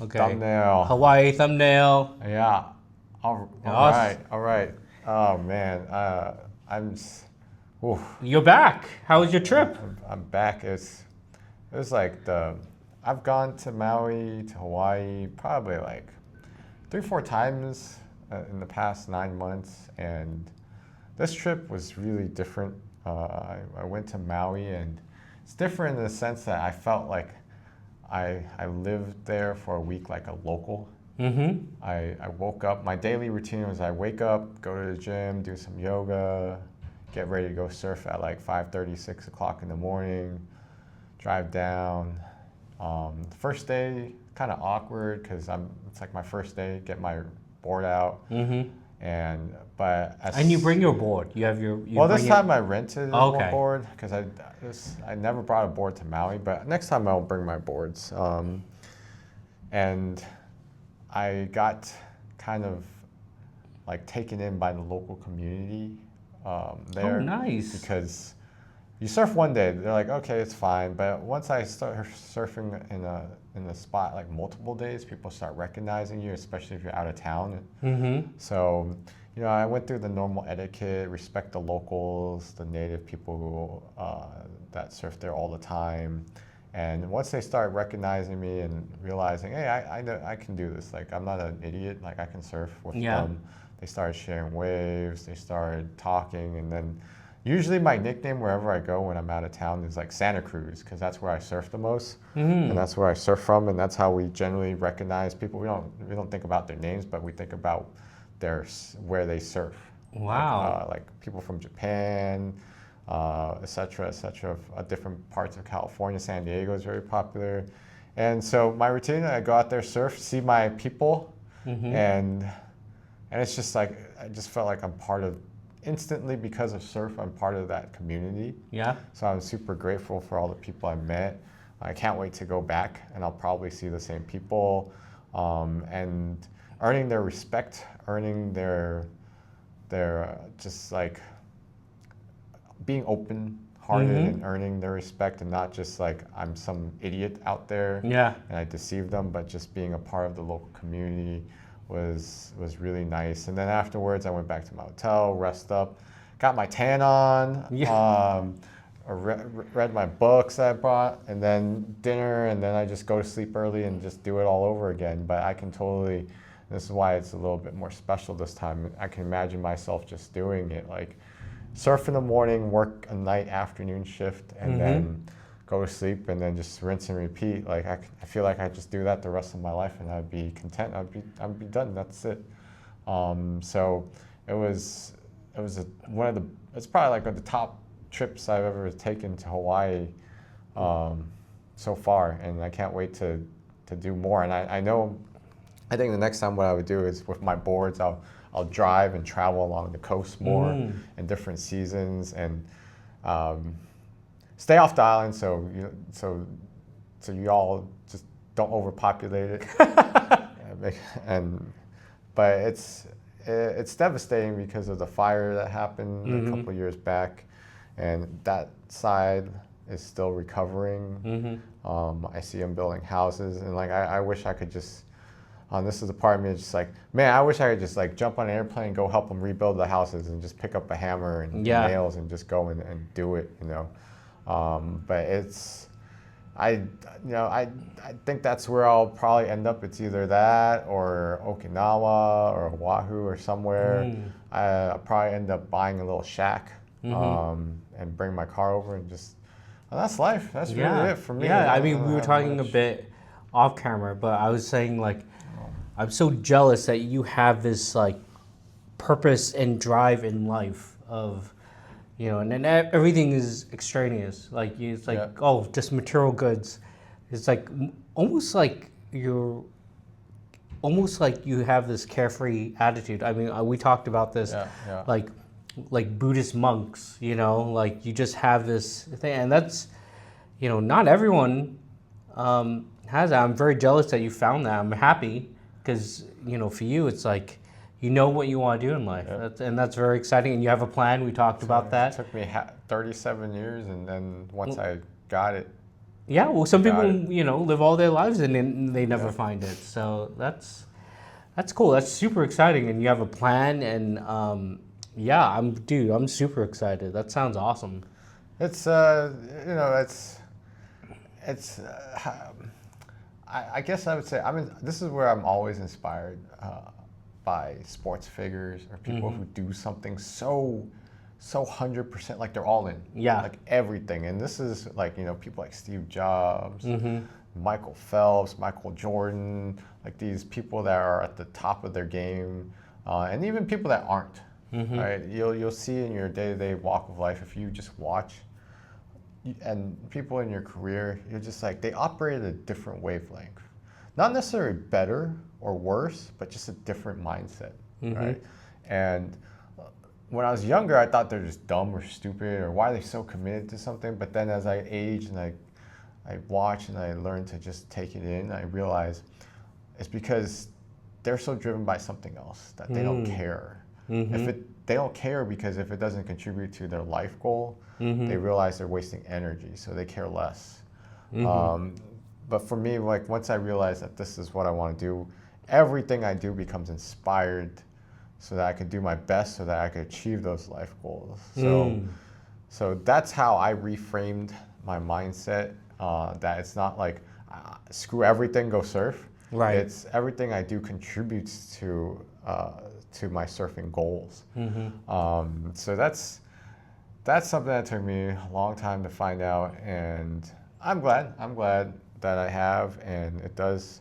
Okay. Thumbnail. Hawaii thumbnail. Yeah. All Awesome. right. All right. Oh man. I'm. Oof. You're back. How was your trip? I'm back. It was like I've gone to Maui, to Hawaii, probably like 3, 4 times in the past 9 months, and this trip was really different. I went to Maui, and it's different in the sense that I felt like I lived there for a week like a local. Mm-hmm. I woke up, my daily routine was I wake up, go to the gym, do some yoga, get ready to go surf at like 5:30, 6 o'clock in the morning, drive down. First day, kind of awkward because it's like my first day, get my board out. Mm-hmm. And you bring your board. You have your. You well, bring this it. time I rented a Okay. board because I never brought a board to Maui, but next time I'll bring my boards. And I got kind of like taken in by the local community there. Oh, nice. Because you surf one day, they're like, okay, it's fine. But once I start surfing in a spot like multiple days, people start recognizing you, especially if you're out of town. Mm-hmm. So, I went through the normal etiquette, respect the locals, the native people that surf there all the time. And once they start recognizing me and realizing, hey, I know I can do this. Like, I'm not an idiot. Like, I can surf with them. They started sharing waves. They started talking. And then usually my nickname wherever I go when I'm out of town is like Santa Cruz, because that's where I surf the most. Mm-hmm. And that's where I surf from. And that's how we generally recognize people. We don't think about their names, but we think about where they surf. Wow. Like people from Japan, et cetera, different parts of California. San Diego is very popular. And so my routine, I go out there, surf, see my people, Mm-hmm. and it's just like, I just felt like I'm part of, instantly because of surf, I'm part of that community. Yeah. So I'm super grateful for all the people I met. I can't wait to go back, and I'll probably see the same people, and earning their respect, earning their just like being open-hearted Mm-hmm. and earning their respect, and not just like I'm some idiot out there Yeah. and I deceive them, but just being a part of the local community was really nice. And then afterwards, I went back to my hotel, rest up, got my tan on, Yeah. read my books that I brought, and then dinner, and then I just go to sleep early and just do it all over again. But I can totally, this is why it's a little bit more special this time. I can imagine myself just doing it, like surf in the morning, work a night afternoon shift, and Mm-hmm. then go to sleep, and then just rinse and repeat. Like I feel like I just do that the rest of my life, and I'd be content. I'd be done. That's it. So it's probably like one of the top trips I've ever taken to Hawaii so far, and I can't wait to do more. And I think the next time what I would do is with my boards, I'll drive and travel along the coast more in different seasons, and stay off the island so you all just don't overpopulate it. But it's devastating because of the fire that happened a couple of years back, and that side is still recovering. I see them building houses, and like I wish I could just. This is a part of me that's just like, man, I wish I could just like jump on an airplane, go help them rebuild the houses, and just pick up a hammer and nails and just go and do it, But I think that's where I'll probably end up. It's either that or Okinawa or Oahu or somewhere. I'll probably end up buying a little shack and bring my car over and just. And that's life. That's really it for me. Yeah, I mean, we were talking a bit off camera, but I was saying like, I'm so jealous that you have this like purpose and drive in life of, and then everything is extraneous. Like it's like, oh, just material goods. It's like almost like you have this carefree attitude. I mean, we talked about this, like Buddhist monks. Like you just have this thing, and that's, not everyone has that. I'm very jealous that you found that. I'm happy. Because, for you, it's like, what you want to do in life. And that's very exciting. And you have a plan. We talked about that. It took me 37 years. And then once I got it, Yeah, well, some people, Got it. live all their lives and then they never find it. So that's cool. That's super exciting, and you have a plan. And yeah, I'm super excited. That sounds awesome. It's it's I guess I would say this is where I'm always inspired by sports figures or people who do something so 100%, like they're all in, Yeah. like everything. And this is like, people like Steve Jobs, Michael Phelps, Michael Jordan, like these people that are at the top of their game, and even people that aren't. Right? You'll see in your day-to-day walk of life, if you just watch, and people in your career, you're just like, they operate at a different wavelength. Not necessarily better or worse, but just a different mindset, right? And when I was younger, I thought they're just dumb or stupid, or why are they so committed to something? But then as I age and I watch and I learn to just take it in, I realize it's because they're so driven by something else that they don't care. They don't care because if it doesn't contribute to their life goal, they realize they're wasting energy, so they care less. But for me, like once I realized that this is what I want to do, everything I do becomes inspired so that I can do my best so that I can achieve those life goals. So that's how I reframed my mindset, that it's not like screw everything, go surf. Right. It's everything I do contributes to my surfing goals. So that's something that took me a long time to find out, and I'm glad that I have, and it does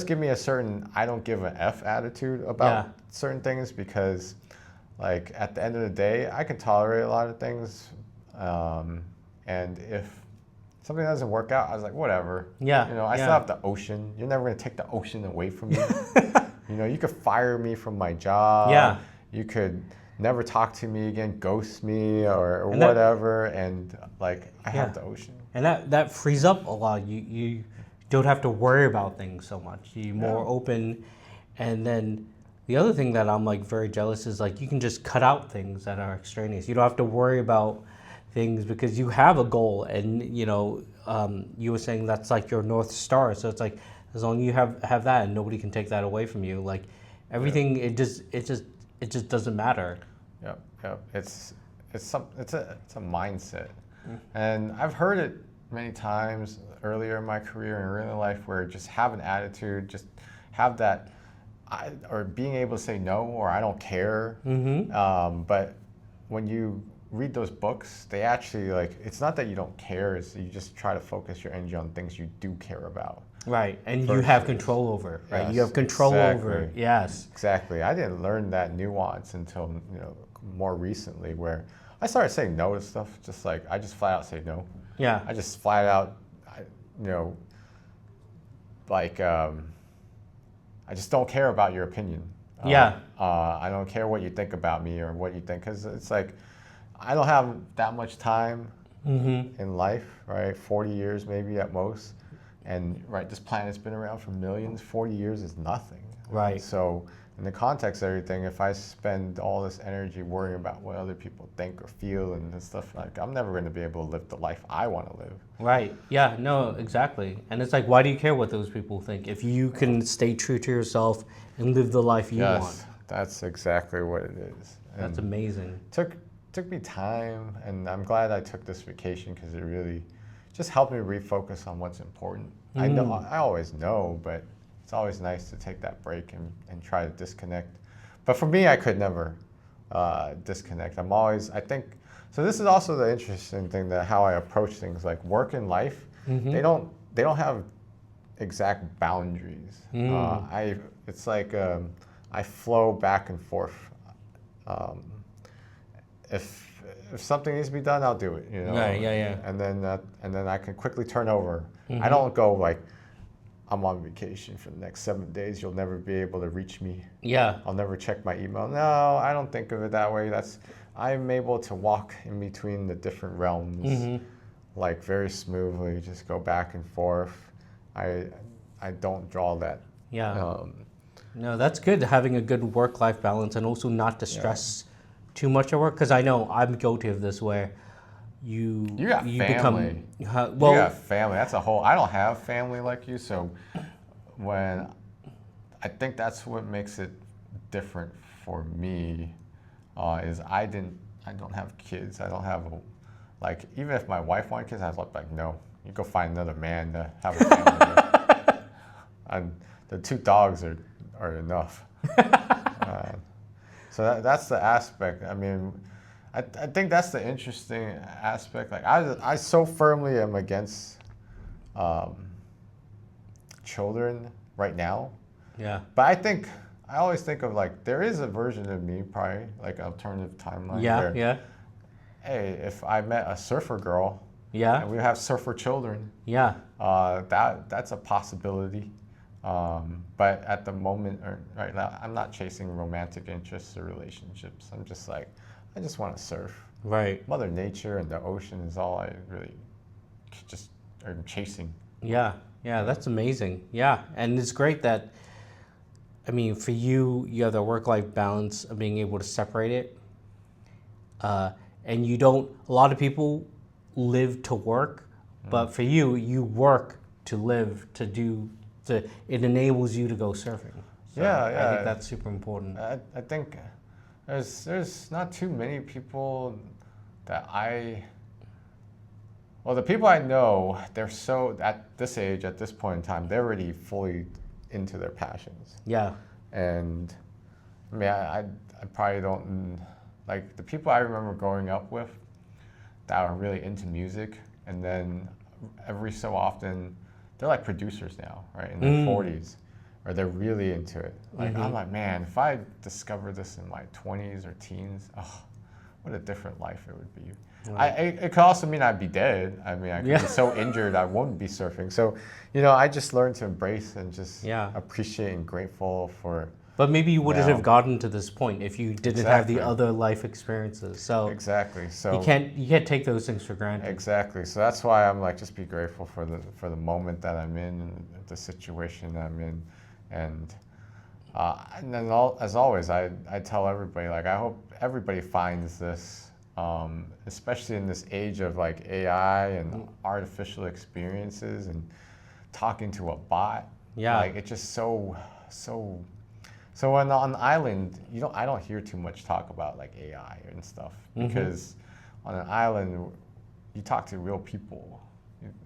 give me a certain I don't give an F attitude about certain things, because like at the end of the day, I can tolerate a lot of things, and if something doesn't work out, I was like, whatever. I still have the ocean. You're never going to take the ocean away from me. You could fire me from my job. Yeah. You could never talk to me again, ghost me or whatever, and like I have the ocean. And that frees up a lot. You don't have to worry about things so much. You're more open. And then the other thing that I'm like very jealous is like you can just cut out things that are extraneous. You don't have to worry about things because you have a goal, and you were saying that's like your North Star. So it's like as long as you have that, and nobody can take that away from you. Like everything, it just doesn't matter. Yep. It's a mindset, and I've heard it many times earlier in my career and early in life, where just have an attitude, just have that, or being able to say no or I don't care. But when you read those books, they actually like, it's not that you don't care, it's you just try to focus your energy on things you do care about. Right, and you have control over it, right? Yes, you have control over it, yes. Exactly. I didn't learn that nuance until more recently, where I started saying no to stuff, just like I just flat out say no. Yeah. I just flat out, I just don't care about your opinion. I don't care what you think about me or what you think, because it's like, I don't have that much time in life, right? 40 years maybe at most. And right, this planet's been around for millions. 40 years is nothing. Right. So in the context of everything, if I spend all this energy worrying about what other people think or feel and stuff, like I'm never going to be able to live the life I want to live. Right. Yeah, no, exactly. And it's like, why do you care what those people think if you can stay true to yourself and live the life you want? Yes, that's exactly what it is. And that's amazing. Took me time, and I'm glad I took this vacation because it really just helped me refocus on what's important. I always know, but it's always nice to take that break and try to disconnect. But for me, I could never disconnect. I think, so this is also the interesting thing, that how I approach things like work and life, they don't have exact boundaries. It's like I flow back and forth. If something needs to be done, I'll do it. Yeah. And then I can quickly turn over. I don't go like, I'm on vacation for the next 7 days. You'll never be able to reach me. Yeah. I'll never check my email. No, I don't think of it that way. I'm able to walk in between the different realms, like very smoothly. Just go back and forth. I don't draw that. Yeah. No, that's good. Having a good work-life balance, and also not to stress too much at work. Because I know I'm guilty of this, where you got family. Well, you got family. That's a whole. I don't have family like you, so when I think that's what makes it different for me is I don't have kids. I don't have like even if my wife wanted kids, I'd look like no. You go find another man to have a family with. The 2 dogs are enough. So that's the aspect. I mean, I think that's the interesting aspect. Like I so firmly am against children right now. Yeah. But I always think of like there is a version of me probably like an alternative timeline. Yeah. Where, Yeah. hey, if I met a surfer girl. Yeah. And we have surfer children. Yeah. That's a possibility. But at the moment, or right now, I'm not chasing romantic interests or relationships. I'm just like, I just want to surf. Right. Mother Nature and the ocean is all I really just am chasing. Yeah. Yeah. That's amazing. Yeah. And it's great that, I mean, for you, you have the work-life balance of being able to separate it. And you don't, a lot of people live to work, but for you, you work to live, it enables you to go surfing. So Yeah. I think that's super important. I think there's not too many people that the people I know, they're so, at this age, at this point in time, they're already fully into their passions. Yeah. And I mean, I probably don't, like the people I remember growing up with that are really into music, and then every so often, they're like producers now, right, in their 40s, or they're really into it. Like, I'm like, man, if I discovered this in my 20s or teens, oh, what a different life it would be. Right. It could also mean I'd be dead. I mean, I could be so injured I wouldn't be surfing. So, I just learned to embrace and just appreciate and grateful for. But maybe you wouldn't have gotten to this point if you didn't have the other life experiences. So exactly. So you can't take those things for granted. Exactly. So that's why I'm like, just be grateful for the moment that I'm in and the situation that I'm in, and then as always, I tell everybody, like, I hope everybody finds this, especially in this age of like AI and artificial experiences and talking to a bot. Yeah. Like, it's just so. So on the island, I don't hear too much talk about like AI and stuff, because on an island, you talk to real people,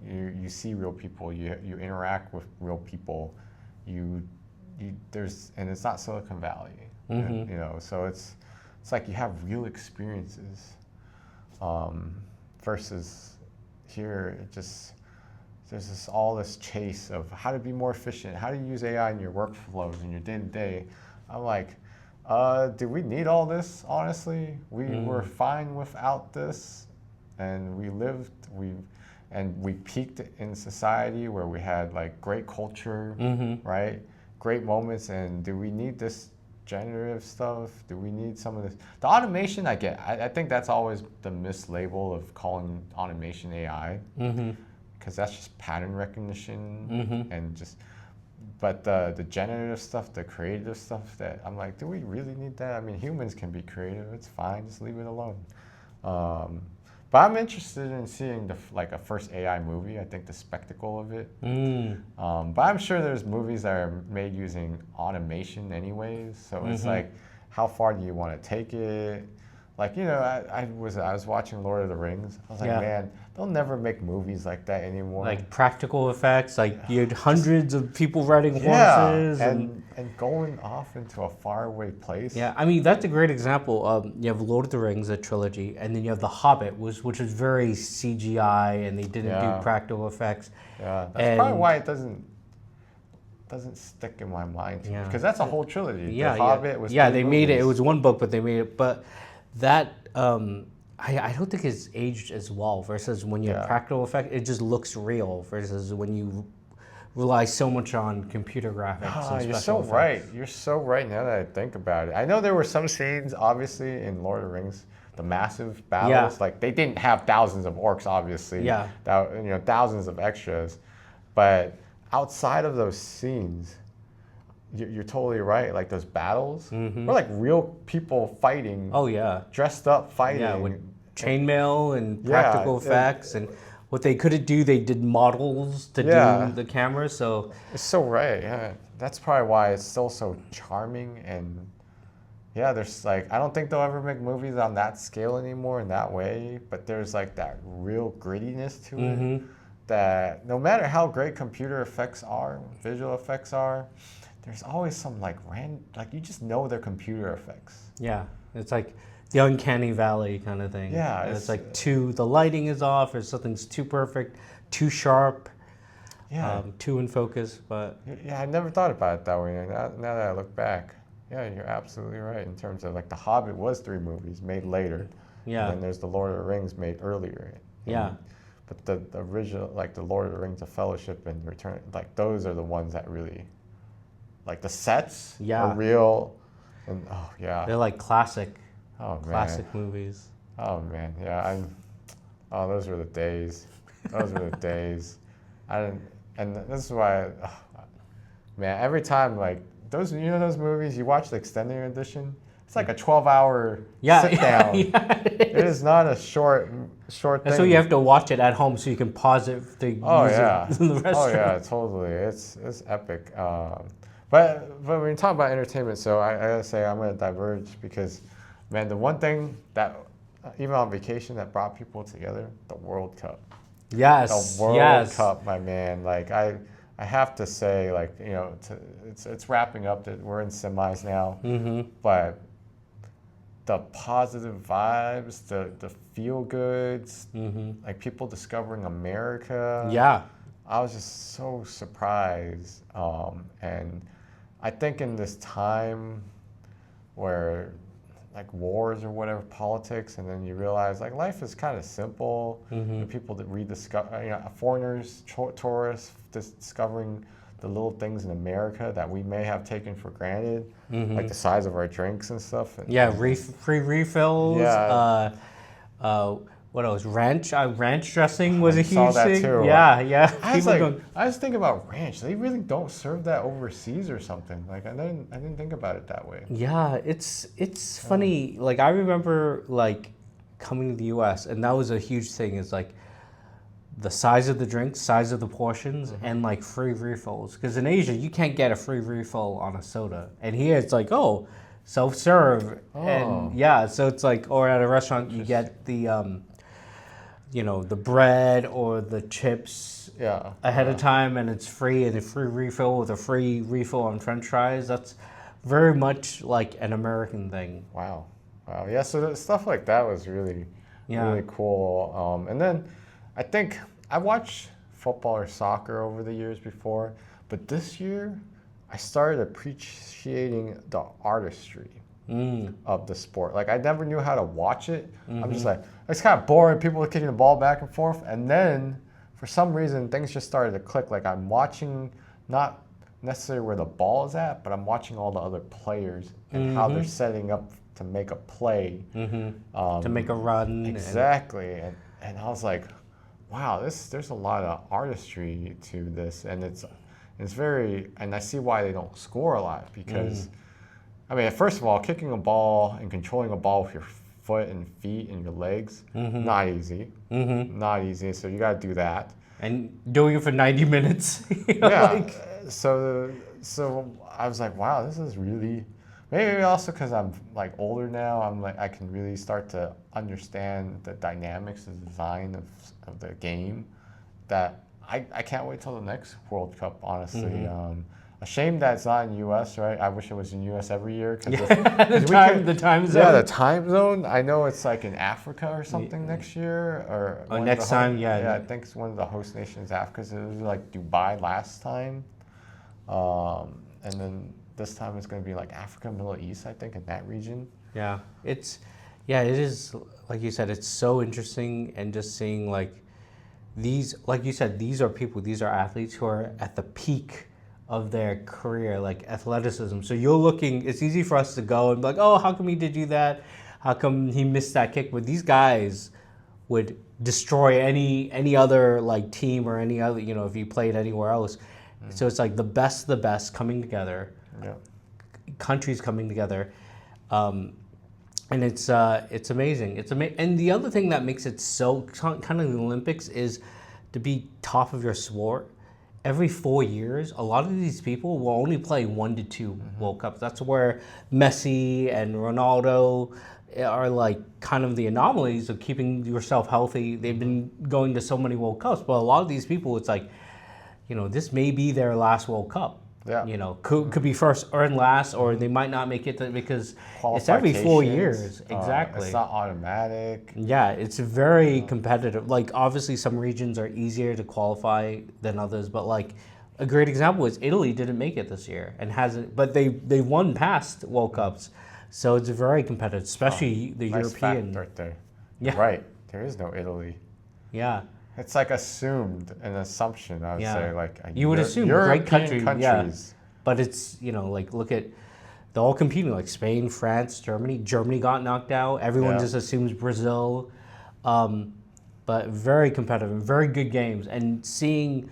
you see real people, you interact with real people, there's, and it's not Silicon Valley, and, so it's like you have real experiences, versus here there's all this chase of how to be more efficient, how to use AI in your workflows in your day-to-day. I'm like, do we need all this, honestly? We were fine without this, and we peaked in society where we had like great culture, right? Great moments, and do we need this generative stuff? Do we need some of this? The automation I get, I think that's always the mislabel of calling automation AI. Because that's just pattern recognition and just, but the generative stuff, the creative stuff, that I'm like, do we really need that? I mean, humans can be creative, it's fine, just leave it alone. But I'm interested in seeing a first AI movie. I think the spectacle of it. But I'm sure there's movies that are made using automation anyways. So it's like, how far do you want to take it? Like, I was watching Lord of the Rings. I was like, man, they'll never make movies like that anymore. Like practical effects, like you had hundreds of people riding horses. And going off into a faraway place. Yeah, I mean, that's a great example. You have Lord of the Rings, a trilogy, and then you have The Hobbit, which is very CGI, and they didn't do practical effects. Yeah, that's probably why it doesn't stick in my mind, because that's a whole trilogy. The Hobbit was they made it. It was one book, but they made it. But that I don't think it's aged as well. Versus when you have practical effect, it just looks real. Versus when you rely so much on computer graphics. And you're so effects. right. You're so right now that I think about it. I know there were some scenes, obviously, in Lord of the Rings, the massive battles. Like, they didn't have thousands of orcs, obviously. Yeah. Thousands of extras, but outside of those scenes, you're totally right. Like, those battles were like real people fighting. Oh yeah. Dressed up fighting. Yeah, chainmail and practical effects, and what they couldn't do, they did models to do the camera. So it's so right. Yeah, that's probably why it's still so charming. And yeah, there's like, I don't think they'll ever make movies on that scale anymore in that way. But there's like that real grittiness to it. That no matter how great computer effects are, visual effects are, there's always some like you just know they're computer effects. Yeah, it's like the uncanny valley kind of thing. Yeah, it's like the lighting is off, or something's too perfect, too sharp, too in focus. But yeah, I never thought about it that way. Now that I look back, yeah, you're absolutely right. In terms of like The Hobbit was 3 movies made later. Yeah. And then there's The Lord of the Rings made earlier. But the original, like the Lord of the Rings, The Fellowship, and Return, like those are the ones that really, like the sets are real, and they're like classic classic movies. Oh man, yeah, those were the days. Those were the days. And this is why, man, every time like those movies you watch the extended edition. It's like a 12-hour sit down. It is not a short thing. And so you have to watch it at home so you can pause it to use it in the restaurant. Oh yeah, totally. It's epic. But when you talk about entertainment, so I gotta say I'm gonna diverge because, man, the one thing that even on vacation that brought people together, the World Cup. Yes. The World Cup, my man. Like I have to say, like, you know, it's wrapping up. That we're in semis now, but the positive vibes, the feel goods, like people discovering America. Yeah. I was just so surprised. And I think in this time where like wars or whatever, politics, and then you realize like life is kind of simple. The people that rediscover, foreigners, tourists discovering the little things in America that we may have taken for granted, like the size of our drinks and stuff. Free refills. What else? Ranch dressing was a huge saw that thing. Too. Yeah. I was thinking about ranch. They really don't serve that overseas or something. Like I didn't think about it that way. Yeah, it's funny. Like I remember like coming to the U.S. and that was a huge thing. Is like the size of the drinks, size of the portions, and like free refills. Because in Asia, you can't get a free refill on a soda, and here it's like, self-serve, and so it's like, or at a restaurant you get the, the bread or the chips ahead of time, and it's free, and a free refill with a free refill on French fries. That's very much like an American thing. Wow. Yeah. So stuff like that was really cool. And then I think I watched football or soccer over the years before, but this year I started appreciating the artistry of the sport. Like I never knew how to watch it. I'm just like, it's kind of boring. People are kicking the ball back and forth. And then for some reason, things just started to click. Like I'm watching not necessarily where the ball is at, but I'm watching all the other players and how they're setting up to make a play. To make a run. Exactly. And I was like, wow, there's a lot of artistry to this, and it's very, and I see why they don't score a lot because, I mean, first of all, kicking a ball and controlling a ball with your foot and feet and your legs, not easy, not easy. So you got to do that, and doing it for 90 minutes. So I was like, wow, this is really. Maybe also because I'm like older now, I'm like I can really start to understand the dynamics, the design of the game. That I can't wait till the next World Cup. Honestly, a shame that it's not in U.S. Right? I wish it was in U.S. every year because the time zone. Yeah, the time zone. I know it's like in Africa or something next year or next time. Yeah, I think it's one of the host nations, Africa. So it was like Dubai last time, and then. This time it's going to be like Africa, Middle East, I think, in that region. Yeah, it is, like you said, it's so interesting, and just seeing like these, like you said, these are people, these are athletes who are at the peak of their career, like athleticism. So it's easy for us to go and be like, oh, how come he did do that? How come he missed that kick? But these guys would destroy any other like team or any other, if he played anywhere else. So it's like the best of the best coming together. Yeah. Countries coming together, and it's amazing. And the other thing that makes it so kind of the Olympics is to be top of your sport. Every 4 years, a lot of these people will only play 1 to 2 World Cups. That's where Messi and Ronaldo are like kind of the anomalies of keeping yourself healthy. They've been going to so many World Cups, but a lot of these people, it's like, this may be their last World Cup. Yeah. Could be first or last, or they might not make it because it's every 4 years. Exactly. It's not automatic. Yeah, it's very competitive. Like, obviously, some regions are easier to qualify than others, but like a great example is Italy didn't make it this year and hasn't, but they won past World Cups, so it's very competitive, especially the nice European. Fact right there. Yeah. You're right. There is no Italy. Yeah. It's like assumed, an assumption, I would say. Like you would assume European great countries. Yeah. But it's, like, look at, they're all competing, like Spain, France, Germany. Germany got knocked out. Everyone just assumes Brazil. But very competitive, very good games. And seeing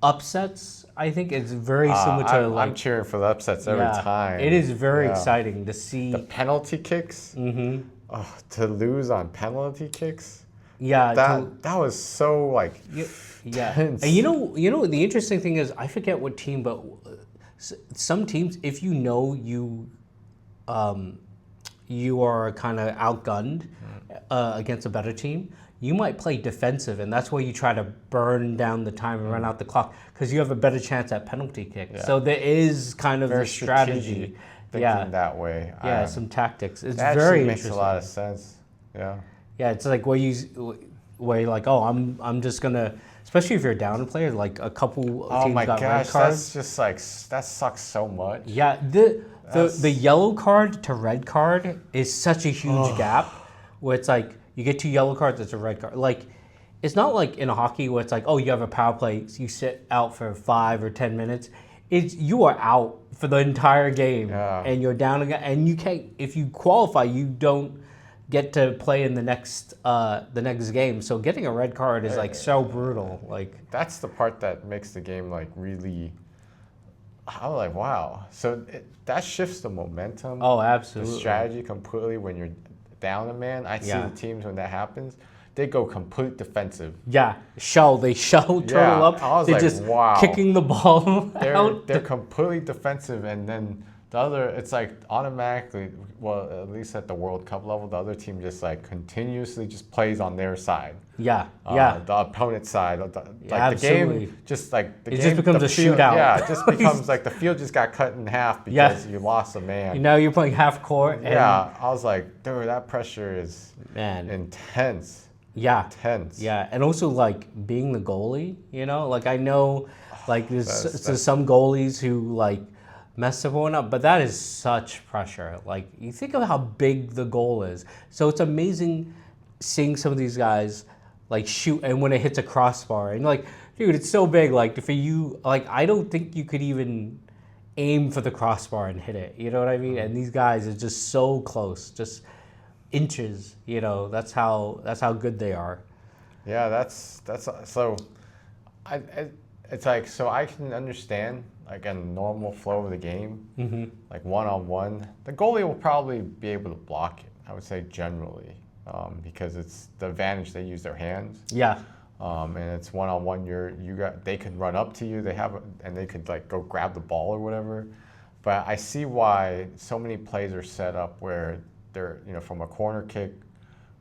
upsets, I think it's very similar to I'm cheering for the upsets every time. It is very exciting to see. The penalty kicks. Mm-hmm. Oh, to lose on penalty kicks. Yeah, that was so like tense. And you know the interesting thing is, I forget what team, but some teams, if you are kind of outgunned against a better team, you might play defensive, and that's where you try to burn down the time and run out the clock because you have a better chance at penalty kicks. Yeah. So there is kind of the strategy. Thinking that way. Yeah, some tactics. It's that very makes a lot of sense. Yeah. Yeah, it's like where you're like, oh, I'm just gonna, especially if you're a down player, like a couple teams got red cards. That's just like, that sucks so much. Yeah, the yellow card to red card is such a huge gap, where it's like you get 2 yellow cards, it's a red card. Like, it's not like in a hockey where it's like, oh, you have a power play, so you sit out for 5 or 10 minutes. You are out for the entire game, and you're down again, and you can't. If you qualify, you don't get to play in the next game. So getting a red card is like so brutal. Like, that's the part that makes the game like really. I'm like, wow. So that shifts the momentum. Oh, absolutely. The strategy completely when you're down a man. I see the teams when that happens, they go complete defensive. Yeah, they shell turtle up. I was They're like, just wow. Kicking the ball out. They're completely defensive, and then the other, it's like automatically, well, at least at the World Cup level, the other team just like continuously just plays on their side. Yeah. The opponent's side. The game just like it just becomes a shootout. Yeah, it just becomes like the field just got cut in half because you lost a man. Now you're playing half court. And I was like, dude, that pressure is intense. Yeah. Intense. Yeah, and also like being the goalie, like I know, like there's some goalies who like mess everyone up, but that is such pressure. Like, you think of how big the goal is. So it's amazing seeing some of these guys like shoot, and when it hits a crossbar, and you're like, dude, it's so big. Like, for you, like, I don't think you could even aim for the crossbar and hit it. You know what I mean? And these guys are just so close, just inches. That's how good they are. Yeah, that's so. It's like, so I can understand like a normal flow of the game, like one-on-one. The goalie will probably be able to block it, I would say, generally, because it's the advantage they use their hands. Yeah. And it's one-on-one. They can run up to you. And they could like go grab the ball or whatever. But I see why so many plays are set up where they're from a corner kick,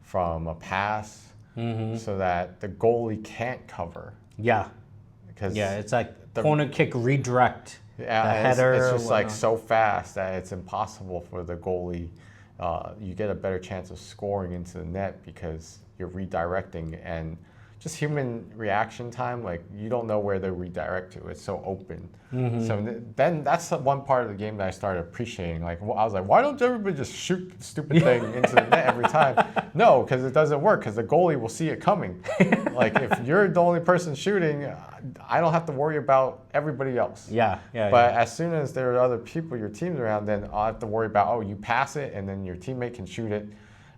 from a pass, so that the goalie can't cover. Yeah. It's like corner kick redirect. Yeah, the header. It's just like so fast that it's impossible for the goalie. You get a better chance of scoring into the net because you're redirecting, and just human reaction time, like you don't know where they redirect to. It's so open. So then that's the one part of the game that I started appreciating. Like, I was like, why don't everybody just shoot the stupid thing into the net every time? No, because it doesn't work, because the goalie will see it coming. Like, if you're the only person shooting, I don't have to worry about everybody else. But as soon as there are other people, your team's around, then I'll have to worry about, oh, you pass it and then your teammate can shoot it.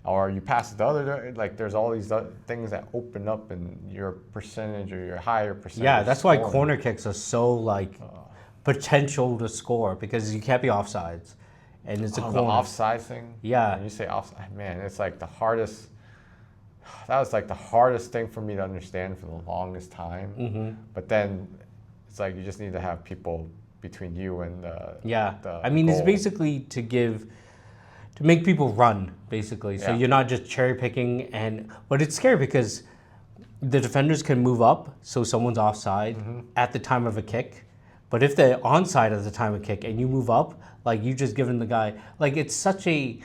Or you pass it the other, like there's all these things that open up in your percentage or your higher percentage. Yeah, that's why corner kicks are so like potential to score, because you can't be offsides. and it's a corner. The offside thing. Yeah. When you say offside, man, it's like the hardest. That was like the hardest thing for me to understand for the longest time. Mm-hmm. But then it's like you just need to have people between you and the I mean, goal. it's basically to make people run, basically. So you're not just cherry picking, but it's scary because the defenders can move up, so someone's offside at the time of a kick. But if they're onside at the time of kick and you move up, like you just given the guy, like it's such a,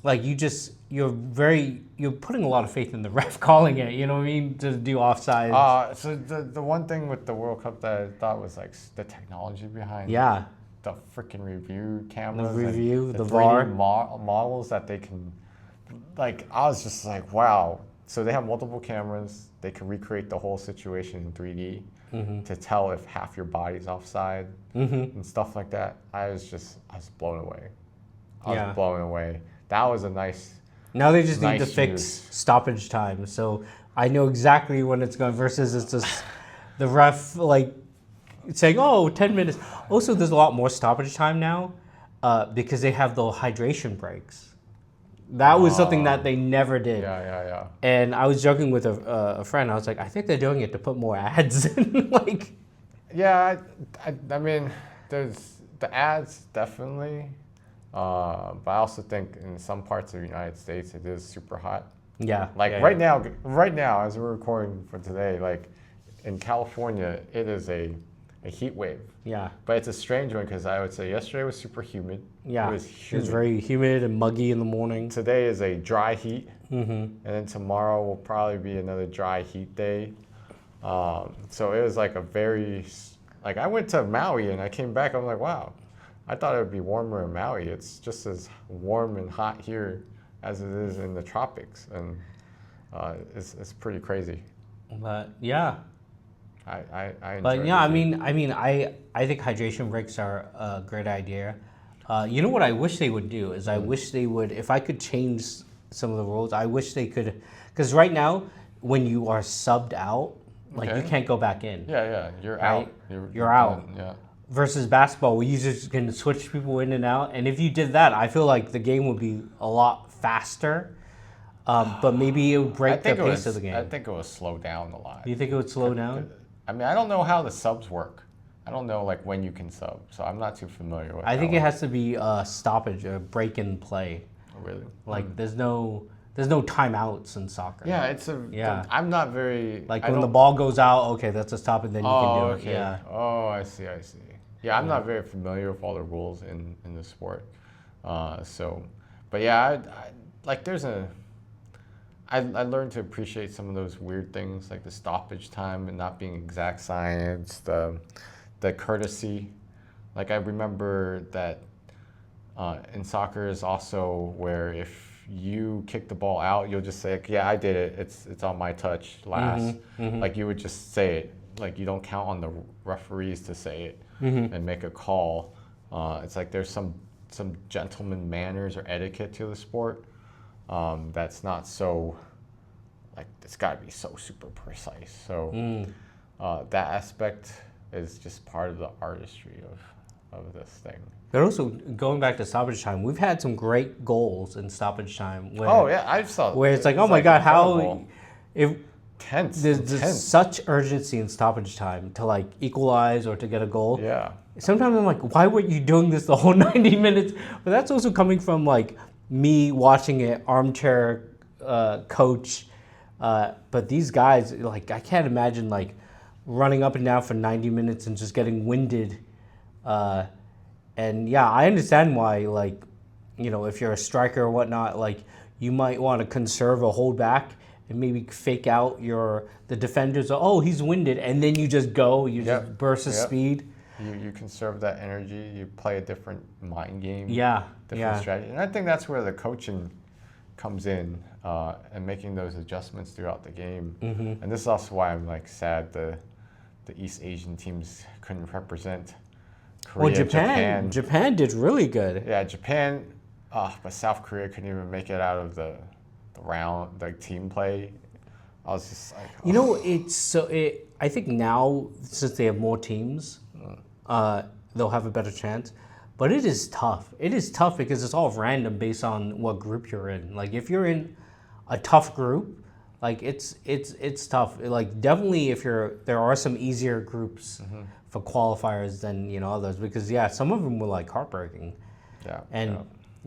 like you're putting a lot of faith in the ref calling it, you know what I mean, to do offside. So the one thing with the World Cup that I thought was like the technology behind the freaking review cameras, the 3D VAR models that they can, like I was just like, wow. So they have multiple cameras. They can recreate the whole situation in 3D to tell if half your body's offside and stuff like that. I was blown away. I was blown away. That was a nice. Now they just need to fix stoppage time. So I know exactly when it's going versus it's just the ref like saying, 10 minutes. Also, there's a lot more stoppage time now because they have the hydration breaks. That was something that they never did. Yeah. And I was joking with a friend. I was like, I think they're doing it to put more ads in. Like, yeah, I mean, there's the ads definitely, but I also think in some parts of the United States it is super hot. Yeah. Like right now, as we're recording for today, like in California, it is a heat wave. Yeah. But it's a strange one because I would say yesterday was super humid. Yeah. It was humid. It was very humid and muggy in the morning. Today is a dry heat. And then tomorrow will probably be another dry heat day. So it was like I went to Maui and I came back, I'm like, wow, I thought it would be warmer in Maui. It's just as warm and hot here as it is in the tropics. And it's pretty crazy. But yeah. I enjoy But yeah, I think hydration breaks are a great idea. You know what I wish they would do is I wish they would, if I could change some of the rules, I wish they could, because right now when you are subbed out, like you can't go back in. Yeah, you're right? out. You're out. Done. Yeah. Versus basketball, where you just can switch people in and out. And if you did that, I feel like the game would be a lot faster. But maybe it would break the pace of the game. I think it would slow down a lot. Do you think it would slow down? I mean, I don't know how the subs work. I don't know like when you can sub, so I'm not too familiar with. I think it has to be a stoppage, a break in play. Oh, really? Like there's no timeouts in soccer. Yeah, I'm not very. Like when the ball goes out, okay, that's a stop, and then you can do it. Yeah. Oh, I see. Yeah, I'm not very familiar with all the rules in the sport. But yeah, I learned to appreciate some of those weird things like the stoppage time and not being exact science, the courtesy. Like I remember that in soccer is also where if you kick the ball out, you'll just say, like, yeah, I did it. It's on my touch last. Like you would just say it. Like you don't count on the referees to say it and make a call. It's like there's some gentleman manners or etiquette to the sport. That's not so, like, it's got to be so super precise. So that aspect is just part of the artistry of this thing. But also, going back to stoppage time, we've had some great goals in stoppage time. Where, I saw. Where it's like, oh my God, incredible. There's such urgency in stoppage time to like equalize or to get a goal. Yeah. Sometimes I'm like, why weren't you doing this the whole 90 minutes? But that's also coming from like me watching it, armchair coach. But these guys, like, I can't imagine like running up and down for 90 minutes and just getting winded. And yeah, I understand why, like, you know, if you're a striker or whatnot, like you might want to conserve a holdback and maybe fake out the defenders. Oh, he's winded, and then you just go. You just burst his speed. You conserve that energy. You play a different mind game. Different strategy. And I think that's where the coaching comes in and making those adjustments throughout the game. And this is also why I'm like sad the East Asian teams couldn't represent Korea. Well, Japan did really good. Yeah, Japan, but South Korea couldn't even make it out of the round, like team play. I was just like, you know, I think now since they have more teams, they'll have a better chance. But it is tough. It is tough because it's all random based on what group you're in. Like if you're in a tough group, like it's tough. Like definitely there are some easier groups for qualifiers than others, because some of them were like heartbreaking. Yeah. And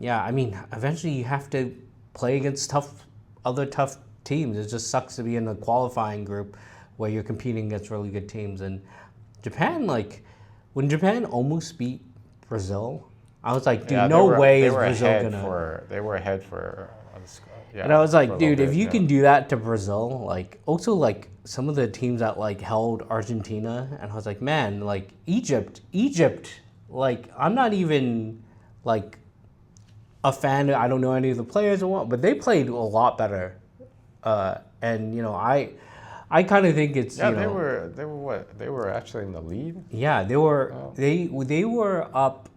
I mean, eventually you have to play against other tough teams. It just sucks to be in a qualifying group where you're competing against really good teams. And Japan, like when Japan almost beat Brazil, I was like, dude, no way is Brazil gonna. They were ahead for. And I was like, dude, if you can do that to Brazil, like also like some of the teams that like held Argentina, and I was like, man, like Egypt, like I'm not even like a fan. I don't know any of the players or what, but they played a lot better. And I kind of think it's they were what? They were actually in the lead. Yeah, they were they were up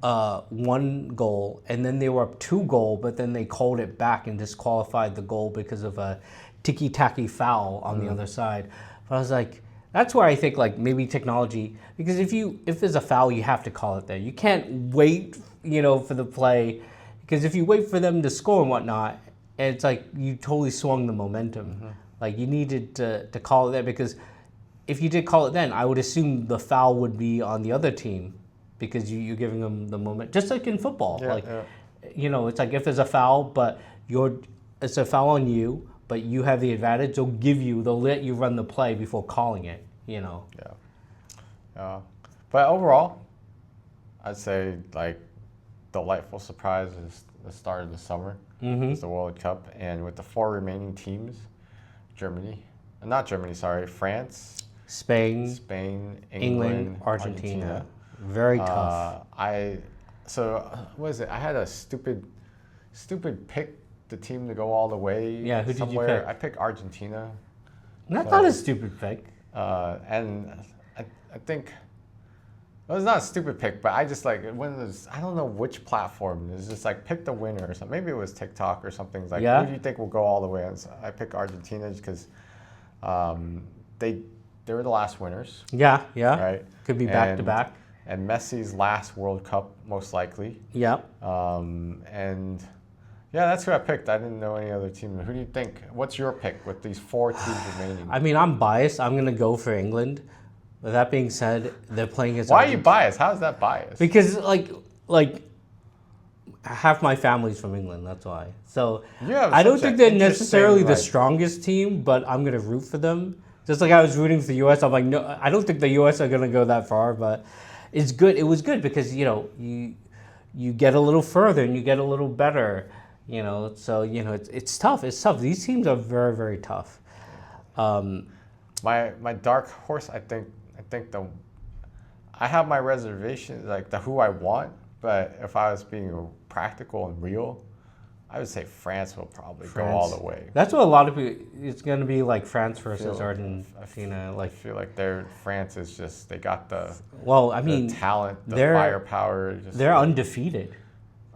1 goal, and then they were up 2 goals, but then they called it back and disqualified the goal because of a tiki-taki foul on the other side. But I was like, that's where I think like maybe technology, because if there's a foul, you have to call it there. You can't wait, for the play, because if you wait for them to score and whatnot, it's like you totally swung the momentum. Like you needed to call it there, because if you did call it then, I would assume the foul would be on the other team, because you're giving them the moment, just like in football. It's like if there's a foul, but it's a foul on you, but you have the advantage. They'll let you run the play before calling it. Yeah. But overall, I'd say like delightful surprise is the start of the summer. It's the World Cup, and with the 4 remaining teams, France, Spain, England, Argentina. Very tough. What is it? I had a stupid pick the team to go all the way. Yeah, who did you pick? I picked Argentina. That's not a stupid pick. And I think it was not a stupid pick, but I just like I don't know which platform. It's just like pick the winner or something. Maybe it was TikTok or something. It's like, who do you think will go all the way? And so I picked Argentina just because they were the last winners. Yeah. Right. Could be back to back. And Messi's last World Cup, most likely. Yeah. And that's who I picked. I didn't know any other team. Who do you think? What's your pick with these 4 teams remaining? I mean, I'm biased. I'm going to go for England. With that being said, they're playing against. Why are you biased? How is that biased? Because like half my family's from England. That's why. So I don't think they're necessarily the strongest team, but I'm going to root for them. Just like I was rooting for the U.S. I'm like, no, I don't think the U.S. are going to go that far, but. It's good. It was good because you get a little further and you get a little better, So it's tough. It's tough. These teams are very, very tough. My dark horse, I think I have my reservations, like who I want. But if I was being practical and real, I would say France will probably go all the way. That's what a lot of people. It's going to be like France versus Argentina. I feel like France is just they got the talent, the firepower. They're undefeated.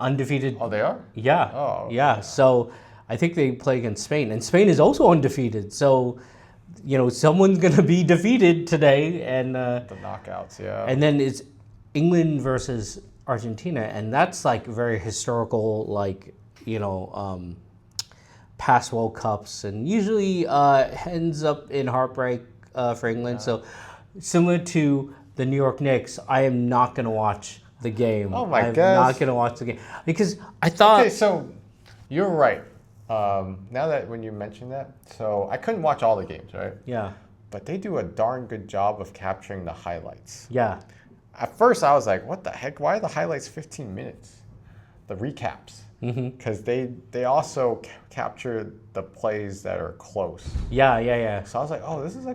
Oh, they are? Yeah. Oh. Yeah. So I think they play against Spain, and Spain is also undefeated. So someone's going to be defeated today, and the knockouts. Yeah. And then it's England versus Argentina, and that's like very historical, like. Past World Cups, and usually ends up in heartbreak for England. Yeah. So similar to the New York Knicks, I am not going to watch the game. Oh my gosh. I'm not going to watch the game because I thought. Okay, so you're right. Now that when you mentioned that, so I couldn't watch all the games, right? Yeah. But they do a darn good job of capturing the highlights. Yeah. At first, I was like, "What the heck? Why are the highlights 15 minutes?" The recaps. Because they also capture the plays that are close. Yeah. So I was like, oh, this is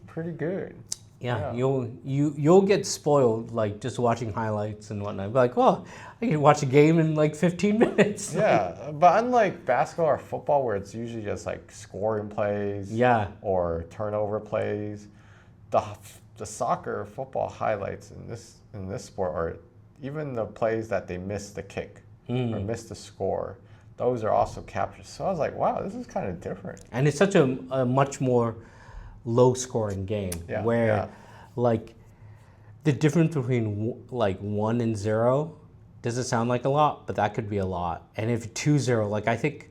pretty good. Yeah. You'll get spoiled like just watching highlights and whatnot. Be like, oh, I can watch a game in like 15 minutes. Yeah, but unlike basketball or football, where it's usually just like scoring plays. Yeah. Or turnover plays, the soccer or football highlights in this sport are even the plays that they missed the kick. Or missed the score, those are also captured. So I was like, wow, this is kind of different. And it's such a much more low-scoring game like the difference between like 1 and 0 doesn't sound like a lot, but that could be a lot. And if 2-0, like I think,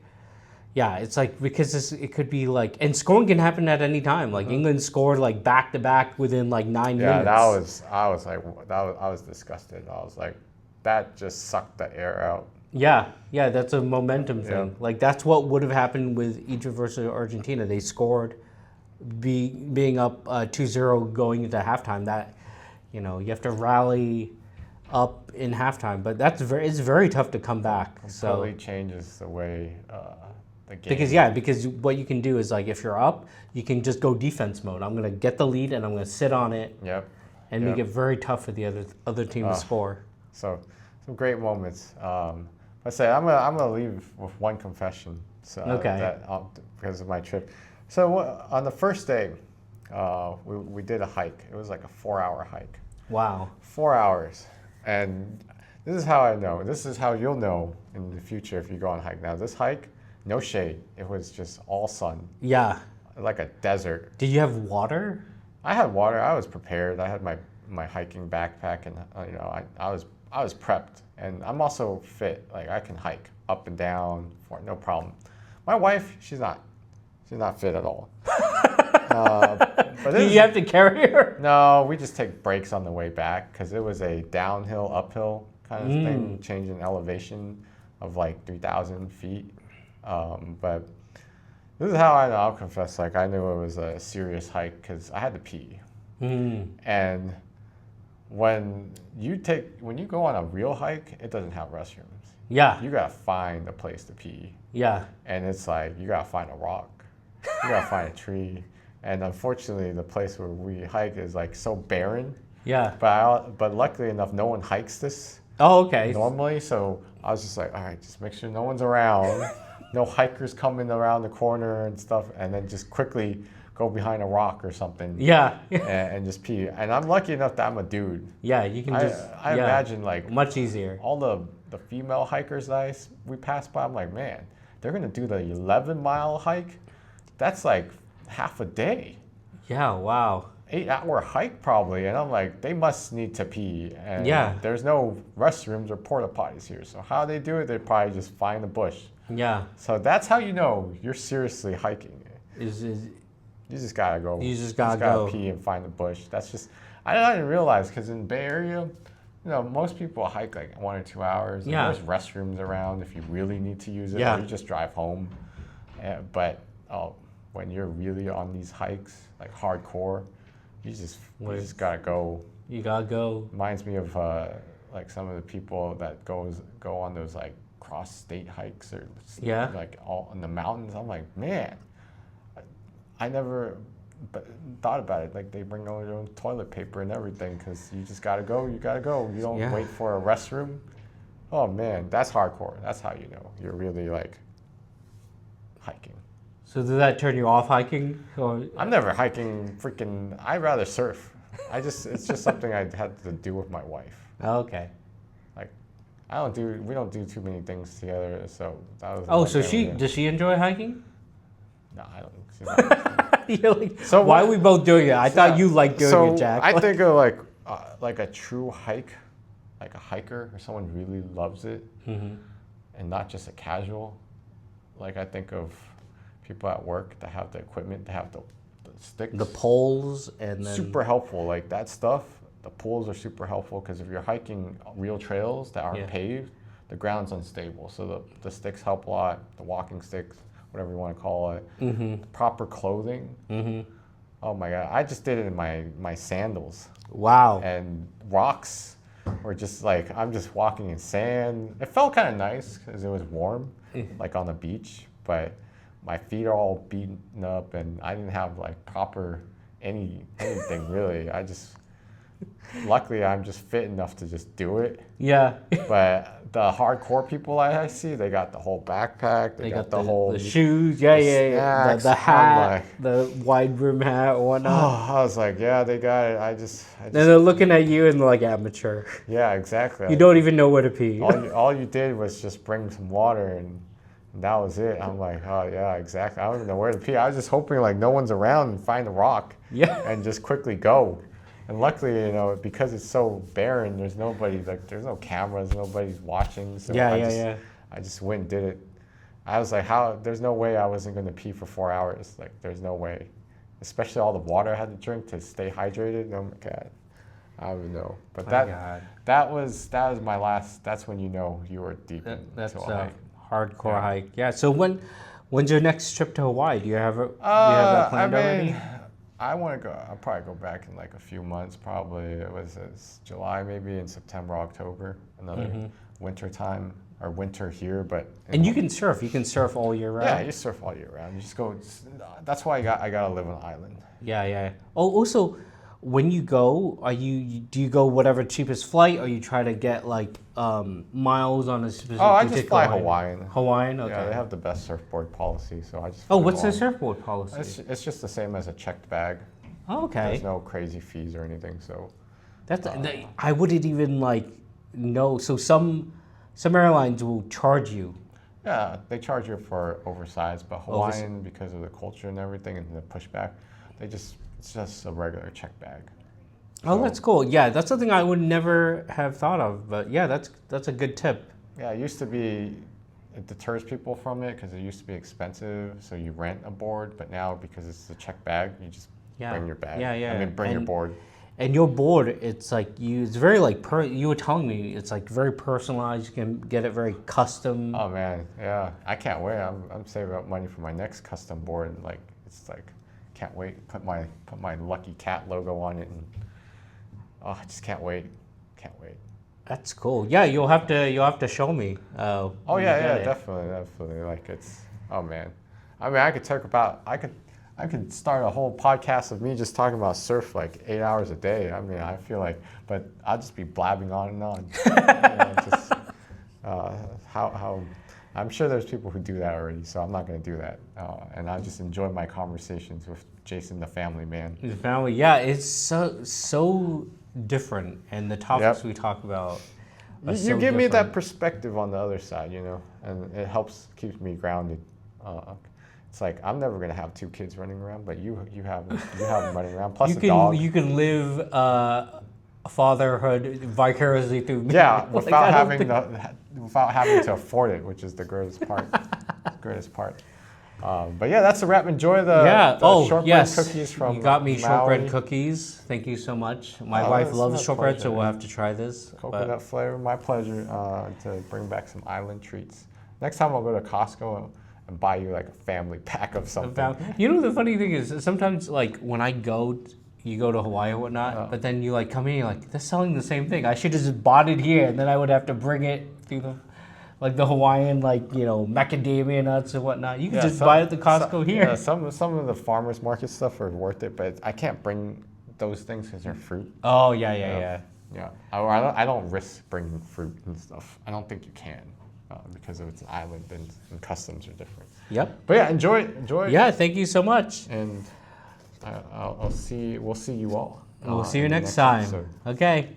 yeah, it's like because it could be like, and scoring can happen at any time. Like England scored like back to back within like 9 minutes. Yeah, I was disgusted. I was like, that just sucked the air out. Yeah, that's a momentum thing. Yeah. Like that's what would have happened with Egypt versus Argentina. They scored, being up 2-0 going into halftime. That, you have to rally up in halftime, but it's very tough to come back. Completely changes the way the game. Because what you can do is like if you're up, you can just go defense mode. I'm gonna get the lead and I'm gonna sit on it. Yep. And make it very tough for the other team to score. So some great moments. I say I'm gonna leave with one confession. So okay. Because of my trip. So on the first day, we did a hike. It was like a 4-hour hike. Wow. 4 hours. And this is how I know. This is how you'll know in the future if you go on a hike. Now, this hike, no shade. It was just all sun. Yeah. Like a desert. Did you have water? I had water. I was prepared. I had my hiking backpack, and I was prepped. And I'm also fit. Like I can hike up and down for no problem. My wife, she's not fit at all. But you have to carry her? No, we just take breaks on the way back because it was a downhill, uphill kind of thing, changing elevation of like 3,000 feet. But this is how I know. I'll confess, like I knew it was a serious hike because I had to pee. And when you go on a real hike, it doesn't have restrooms. Yeah. You gotta find a place to pee. Yeah. And it's like you gotta find a rock, you gotta find a tree. And unfortunately, the place where we hike is like so barren. Yeah. But luckily enough, no one hikes this. Oh, okay. Normally, so I was just like, all right, just make sure no one's around, no hikers coming around the corner and stuff, and then just quickly go behind a rock or something. Yeah. and just pee. And I'm lucky enough that I'm a dude. Yeah, you can just. I imagine like much easier. All the female hikers that we passed by, I'm like, man, they're gonna do the 11-mile hike. That's like half a day. Yeah, wow. 8-hour hike probably, and I'm like, they must need to pee, and there's no restrooms or porta potties here. So how they do it, they probably just find a bush. Yeah. So that's how you know you're seriously hiking. You just gotta go. You just gotta pee and find a bush. That's just I didn't realize because in Bay Area, most people hike like 1 or 2 hours. And there's restrooms around if you really need to use it, or you just drive home. But when you're really on these hikes, like hardcore, you just gotta go. You gotta go. Reminds me of like some of the people that go on those like cross state hikes or like all in the mountains. I'm like, man, I never thought about it. Like they bring all their own toilet paper and everything because you just gotta go. You gotta go. You don't wait for a restroom. Oh man, that's hardcore. That's how you know you're really like hiking. So did that turn you off hiking? Or? I'm never hiking. I'd rather surf. It's just something I had to do with my wife. Oh, okay. Like, we don't do too many things together. So that was. Oh, so does she enjoy hiking? No, I don't. She's not. You're like, so why are we both doing it? I thought you liked doing it, Jack. I think of like a true hike, like a hiker or someone who really loves it, and not just a casual. Like I think of people at work that have the equipment, that have the sticks, the poles, and then super helpful. Like that stuff, the poles are super helpful because if you're hiking real trails that aren't paved, the ground's unstable. So the sticks help a lot. The walking sticks, whatever you want to call it. Proper clothing. Oh my God, I just did it in my sandals. Wow. And rocks, or just like I'm just walking in sand. It felt kind of nice because it was warm, like on the beach, but my feet are all beaten up and I didn't have like proper anything really. Luckily I'm just fit enough to just do it. Yeah. But the hardcore people I see, they got the whole backpack, they got the whole... The shoes, snacks, the hat, the wide brim hat or whatnot. Oh, I was like, yeah, they got it. I just and they're looking at you and they're like, amateur. Yeah, exactly. You don't even know where to pee. All you did was just bring some water and that was it. I'm like, oh yeah, exactly. I don't even know where to pee. I was just hoping like no one's around and find a rock. Yeah. And just quickly go. And luckily, you know, because it's so barren, there's nobody, like, there's no cameras, nobody's watching. So I just went and did it. I was like, there's no way I wasn't going to pee for 4 hours. Like, there's no way. Especially all the water I had to drink to stay hydrated. Oh my God. I don't even know. But that was my last, that's when you know you were deep that's into a hike. Hardcore hike. Yeah. So when's your next trip to Hawaii? Do you have that planned already? I want to go. I'll probably go back in like a few months. Probably it's July, maybe in September, October, another winter time or winter here. But and you can surf. You can surf all year round. Yeah, you surf all year round. You just go. That's why I gotta live on an island. Yeah. Oh, also, when you go, do you go whatever cheapest flight, or you try to get like miles on a specific? Oh, I just fly Hawaiian. Hawaiian, okay. Yeah, they have the best surfboard policy, so I just. Oh, what's their surfboard policy? It's just the same as a checked bag. Oh, okay. There's no crazy fees or anything, so. I wouldn't even know. So some airlines will charge you. Yeah, they charge you for oversized, but Hawaiian, because of the culture and everything and the pushback, it's just a regular check bag. Oh, that's cool. Yeah, that's something I would never have thought of, but yeah, that's a good tip. Yeah, it deters people from it because it used to be expensive, so you rent a board, but now because it's a check bag, you just bring your bag. Yeah. I mean, bring your board. And your board, it's like it's very you were telling me, it's like very personalized. You can get it very custom. Oh man, yeah, I can't wait. I'm saving up money for my next custom board. Can't wait. Put my Lucky Cat logo on it, and I just can't wait. Can't wait. That's cool. Yeah, you'll have to show me. Definitely. Like oh man. I mean, I could start a whole podcast of me just talking about surf like 8 hours a day. I mean, I feel like, but I'll just be blabbing on and on. How I'm sure there's people who do that already, so I'm not going to do that. And I just enjoy my conversations with Jason, the family man. The family, yeah, it's so different, and the topics we talk about. You give me that perspective on the other side, you know, and it keeps me grounded. It's like I'm never gonna have 2 kids running around, but you have them running around. Plus a dog. You can live fatherhood vicariously through me. Yeah, without having to afford it, which is the greatest part. But yeah, that's a wrap. Enjoy the shortbread cookies from You got me Maui. shortbread cookies. Thank you so much. My wife loves shortbread, so we'll have to try this. Coconut flavor, my pleasure to bring back some island treats. Next time I'll go to Costco and buy you like a family pack of something. You know, the funny thing is sometimes like when you go to Hawaii or whatnot, but then you like come in, you're like, they're selling the same thing. I should have just bought it here, and then I would have to bring it through the Hawaiian, macadamia nuts and whatnot. You can just buy it at the Costco here. Yeah, some of the farmers market stuff are worth it, but I can't bring those things because they're fruit. Oh yeah. Yeah, I don't risk bringing fruit and stuff. I don't think you can because of it's an island and customs are different. Yep. But yeah, enjoy. Yeah, thank you so much. And we'll see you all. We'll see you next time. Episode. Okay.